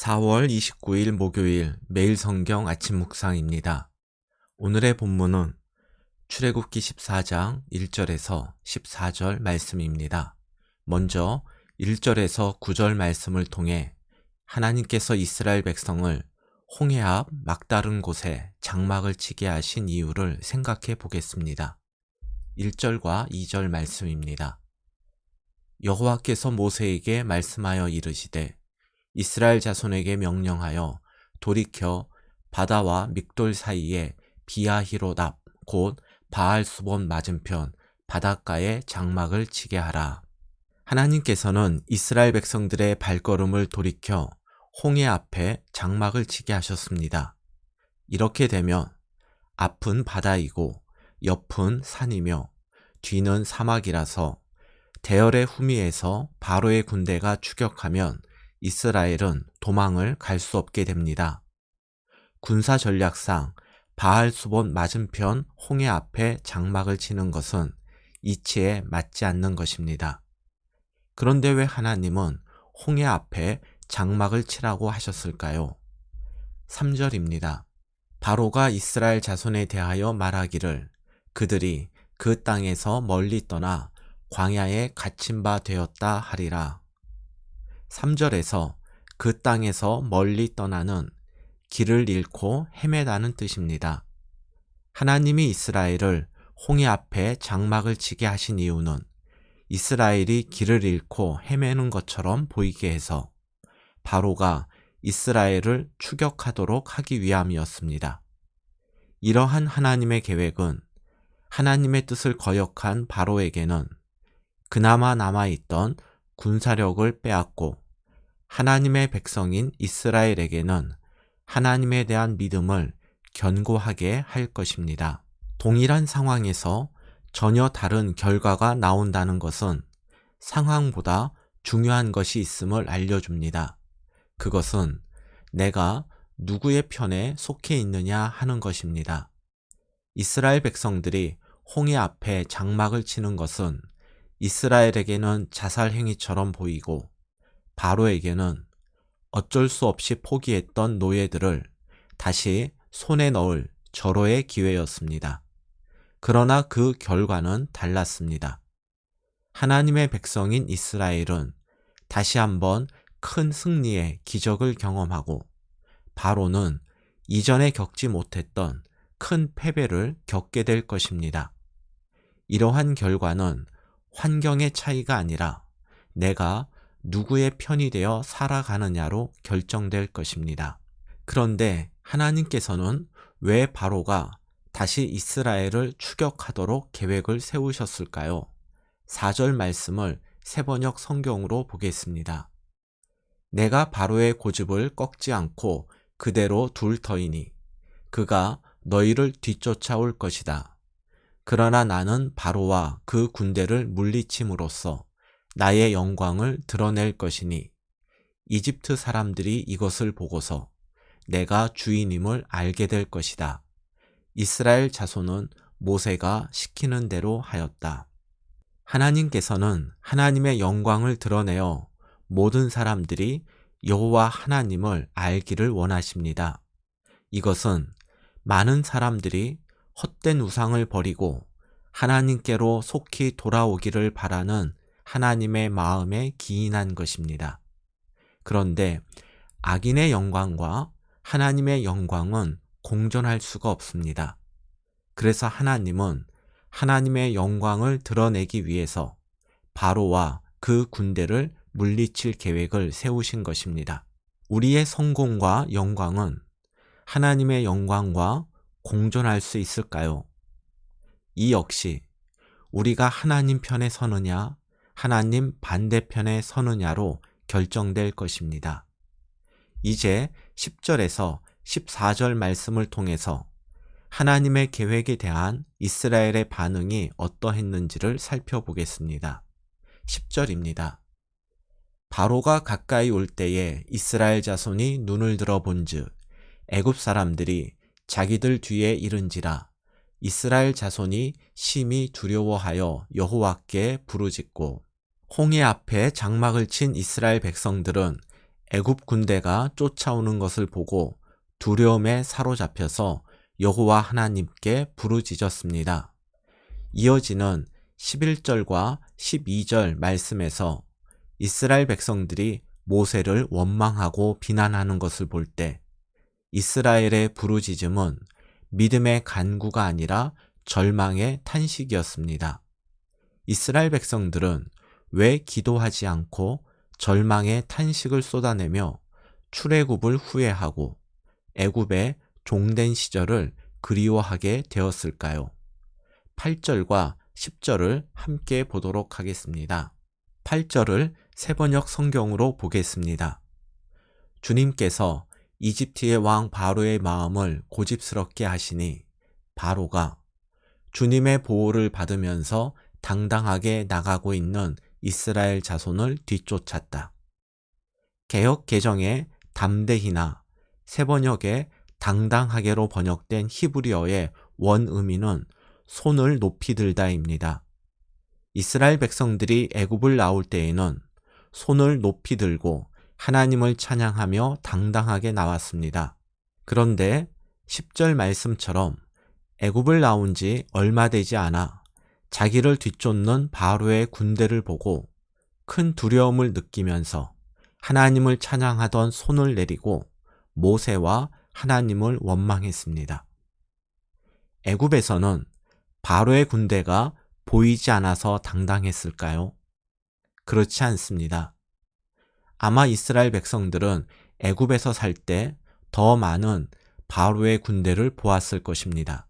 4월 29일 목요일 매일 성경 아침 묵상입니다. 오늘의 본문은 출애굽기 14장 1절에서 14절 말씀입니다. 먼저 1절에서 9절 말씀을 통해 하나님께서 이스라엘 백성을 홍해 앞 막다른 곳에 장막을 치게 하신 이유를 생각해 보겠습니다. 1절과 2절 말씀입니다. 여호와께서 모세에게 말씀하여 이르시되 이스라엘 자손에게 명령하여 돌이켜 바다와 믹돌 사이에 비아히롯 앞 곧 바알수본 맞은편 바닷가에 장막을 치게 하라. 하나님께서는 이스라엘 백성들의 발걸음을 돌이켜 홍해 앞에 장막을 치게 하셨습니다. 이렇게 되면 앞은 바다이고 옆은 산이며 뒤는 사막이라서 대열의 후미에서 바로의 군대가 추격하면 이스라엘은 도망을 갈 수 없게 됩니다. 군사 전략상 바알수본 맞은편 홍해 앞에 장막을 치는 것은 이치에 맞지 않는 것입니다. 그런데 왜 하나님은 홍해 앞에 장막을 치라고 하셨을까요? 3절입니다. 바로가 이스라엘 자손에 대하여 말하기를 그들이 그 땅에서 멀리 떠나 광야에 갇힌 바 되었다 하리라. 3절에서 그 땅에서 멀리 떠나는 길을 잃고 헤매다는 뜻입니다. 하나님이 이스라엘을 홍해 앞에 장막을 치게 하신 이유는 이스라엘이 길을 잃고 헤매는 것처럼 보이게 해서 바로가 이스라엘을 추격하도록 하기 위함이었습니다. 이러한 하나님의 계획은 하나님의 뜻을 거역한 바로에게는 그나마 남아있던 군사력을 빼앗고 하나님의 백성인 이스라엘에게는 하나님에 대한 믿음을 견고하게 할 것입니다. 동일한 상황에서 전혀 다른 결과가 나온다는 것은 상황보다 중요한 것이 있음을 알려줍니다. 그것은 내가 누구의 편에 속해 있느냐 하는 것입니다. 이스라엘 백성들이 홍해 앞에 장막을 치는 것은 이스라엘에게는 자살 행위처럼 보이고 바로에게는 어쩔 수 없이 포기했던 노예들을 다시 손에 넣을 절호의 기회였습니다. 그러나 그 결과는 달랐습니다. 하나님의 백성인 이스라엘은 다시 한번 큰 승리의 기적을 경험하고 바로는 이전에 겪지 못했던 큰 패배를 겪게 될 것입니다. 이러한 결과는 환경의 차이가 아니라 내가 누구의 편이 되어 살아가느냐로 결정될 것입니다. 그런데 하나님께서는 왜 바로가 다시 이스라엘을 추격하도록 계획을 세우셨을까요? 4절 말씀을 세번역 성경으로 보겠습니다. 내가 바로의 고집을 꺾지 않고 그대로 둘 터이니 그가 너희를 뒤쫓아올 것이다. 그러나 나는 바로와 그 군대를 물리침으로써 나의 영광을 드러낼 것이니 이집트 사람들이 이것을 보고서 내가 주인임을 알게 될 것이다. 이스라엘 자손은 모세가 시키는 대로 하였다. 하나님께서는 하나님의 영광을 드러내어 모든 사람들이 여호와 하나님을 알기를 원하십니다. 이것은 많은 사람들이 헛된 우상을 버리고 하나님께로 속히 돌아오기를 바라는 하나님의 마음에 기인한 것입니다. 그런데 악인의 영광과 하나님의 영광은 공존할 수가 없습니다. 그래서 하나님은 하나님의 영광을 드러내기 위해서 바로와 그 군대를 물리칠 계획을 세우신 것입니다. 우리의 성공과 영광은 하나님의 영광과 공존할 수 있을까요? 이 역시 우리가 하나님 편에 서느냐 하나님 반대편에 서느냐로 결정될 것입니다. 이제 10절에서 14절 말씀을 통해서 하나님의 계획에 대한 이스라엘의 반응이 어떠했는지를 살펴보겠습니다. 10절입니다. 바로가 가까이 올 때에 이스라엘 자손이 눈을 들어 본즉 애굽 사람들이 자기들 뒤에 이른지라 이스라엘 자손이 심히 두려워하여 여호와께 부르짖고 홍해 앞에 장막을 친 이스라엘 백성들은 애굽 군대가 쫓아오는 것을 보고 두려움에 사로잡혀서 여호와 하나님께 부르짖었습니다. 이어지는 11절과 12절 말씀에서 이스라엘 백성들이 모세를 원망하고 비난하는 것을 볼 때 이스라엘의 부르짖음은 믿음의 간구가 아니라 절망의 탄식이었습니다. 이스라엘 백성들은 왜 기도하지 않고 절망의 탄식을 쏟아내며 출애굽을 후회하고 애굽의 종된 시절을 그리워하게 되었을까요? 8절과 10절을 함께 보도록 하겠습니다. 8절을 세번역 성경으로 보겠습니다. 주님께서 이집트의 왕 바로의 마음을 고집스럽게 하시니 바로가 주님의 보호를 받으면서 당당하게 나가고 있는 이스라엘 자손을 뒤쫓았다. 개역 개정의 담대히나 세번역의 당당하게로 번역된 히브리어의 원 의미는 손을 높이 들다입니다. 이스라엘 백성들이 애굽을 나올 때에는 손을 높이 들고 하나님을 찬양하며 당당하게 나왔습니다. 그런데 10절 말씀처럼 애굽을 나온 지 얼마 되지 않아 자기를 뒤쫓는 바로의 군대를 보고 큰 두려움을 느끼면서 하나님을 찬양하던 손을 내리고 모세와 하나님을 원망했습니다. 애굽에서는 바로의 군대가 보이지 않아서 당당했을까요? 그렇지 않습니다. 아마 이스라엘 백성들은 애굽에서 살 때 더 많은 바로의 군대를 보았을 것입니다.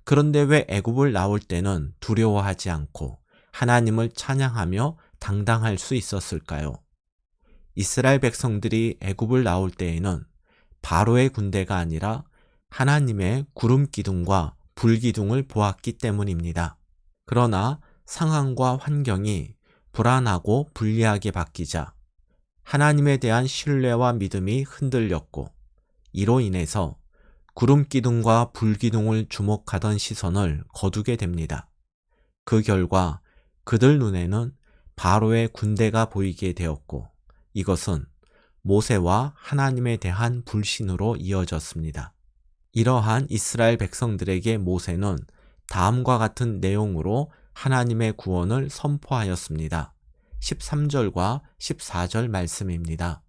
그런데 왜 애굽을 나올 때는 두려워하지 않고 하나님을 찬양하며 당당할 수 있었을까요? 이스라엘 백성들이 애굽을 나올 때에는 바로의 군대가 아니라 하나님의 구름 기둥과 불 기둥을 보았기 때문입니다. 그러나 상황과 환경이 불안하고 불리하게 바뀌자 하나님에 대한 신뢰와 믿음이 흔들렸고 이로 인해서 구름 기둥과 불 기둥을 주목하던 시선을 거두게 됩니다. 그 결과 그들 눈에는 바로의 군대가 보이게 되었고 이것은 모세와 하나님에 대한 불신으로 이어졌습니다. 이러한 이스라엘 백성들에게 모세는 다음과 같은 내용으로 하나님의 구원을 선포하였습니다. 13절과 14절 말씀입니다.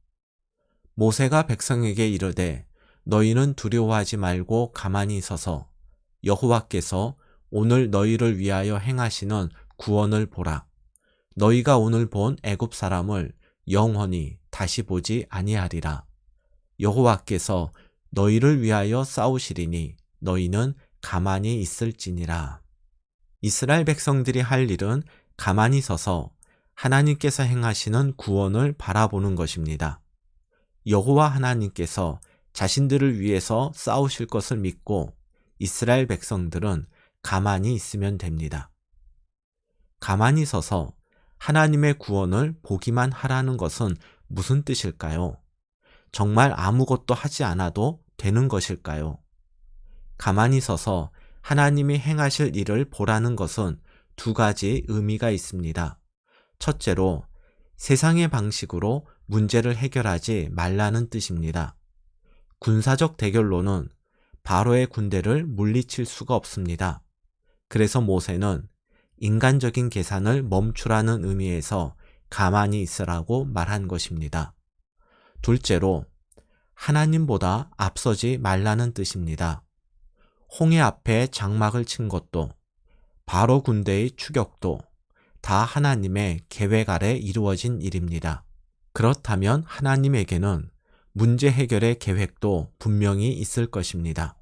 모세가 백성에게 이르되 너희는 두려워하지 말고 가만히 서서 여호와께서 오늘 너희를 위하여 행하시는 구원을 보라. 너희가 오늘 본 애굽 사람을 영원히 다시 보지 아니하리라. 여호와께서 너희를 위하여 싸우시리니 너희는 가만히 있을지니라. 이스라엘 백성들이 할 일은 가만히 서서 하나님께서 행하시는 구원을 바라보는 것입니다. 여호와 하나님께서 자신들을 위해서 싸우실 것을 믿고 이스라엘 백성들은 가만히 있으면 됩니다. 가만히 서서 하나님의 구원을 보기만 하라는 것은 무슨 뜻일까요? 정말 아무것도 하지 않아도 되는 것일까요? 가만히 서서 하나님이 행하실 일을 보라는 것은 두 가지 의미가 있습니다. 첫째로 세상의 방식으로 문제를 해결하지 말라는 뜻입니다. 군사적 대결로는 바로의 군대를 물리칠 수가 없습니다. 그래서 모세는 인간적인 계산을 멈추라는 의미에서 가만히 있으라고 말한 것입니다. 둘째로 하나님보다 앞서지 말라는 뜻입니다. 홍해 앞에 장막을 친 것도 바로 군대의 추격도 다 하나님의 계획 아래 이루어진 일입니다. 그렇다면 하나님에게는 문제 해결의 계획도 분명히 있을 것입니다.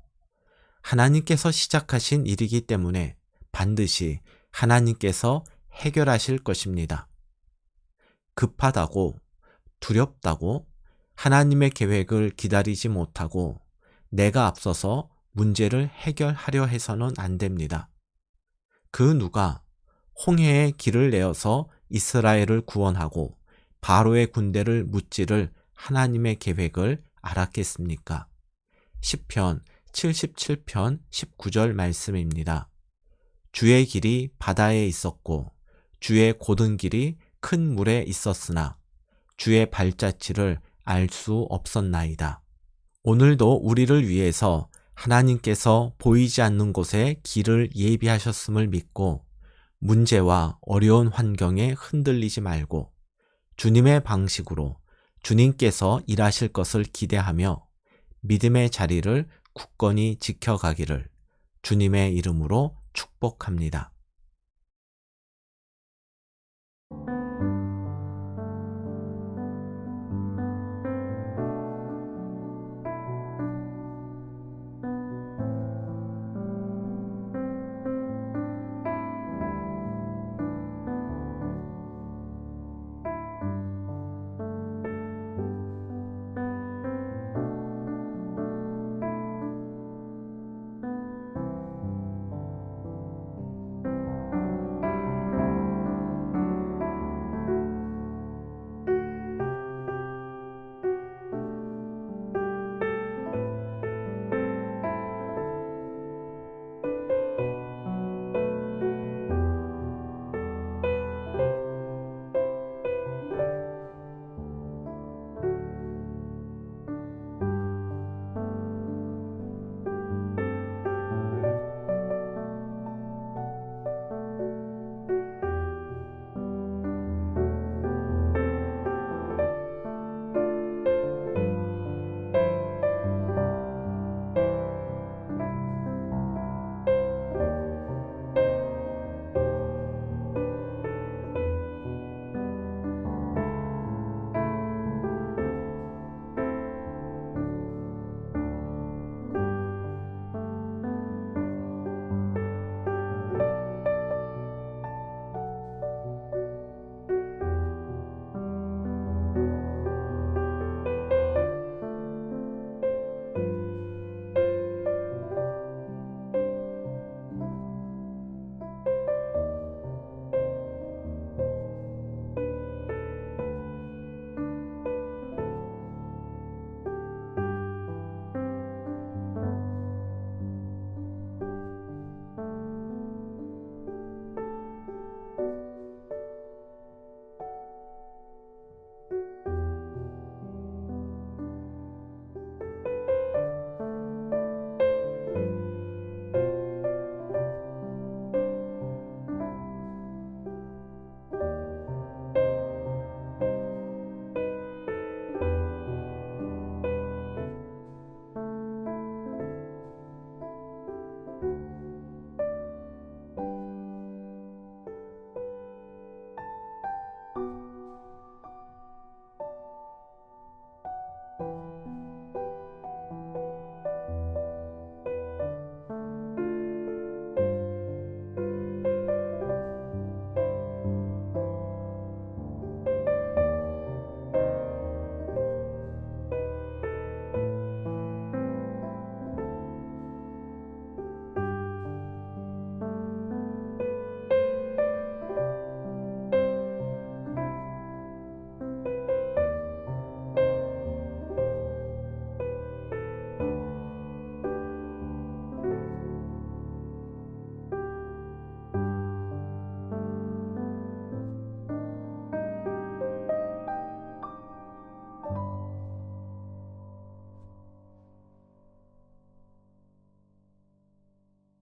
하나님께서 시작하신 일이기 때문에 반드시 하나님께서 해결하실 것입니다. 급하다고, 두렵다고 하나님의 계획을 기다리지 못하고 내가 앞서서 문제를 해결하려 해서는 안 됩니다. 그 누가 홍해에 길을 내어서 이스라엘을 구원하고 바로의 군대를 무찌를 하나님의 계획을 알았겠습니까? 시편 77편 19절 말씀입니다. 주의 길이 바다에 있었고 주의 곧은 길이 큰 물에 있었으나 주의 발자취를 알 수 없었나이다. 오늘도 우리를 위해서 하나님께서 보이지 않는 곳에 길을 예비하셨음을 믿고 문제와 어려운 환경에 흔들리지 말고 주님의 방식으로 주님께서 일하실 것을 기대하며 믿음의 자리를 굳건히 지켜가기를 주님의 이름으로 축복합니다.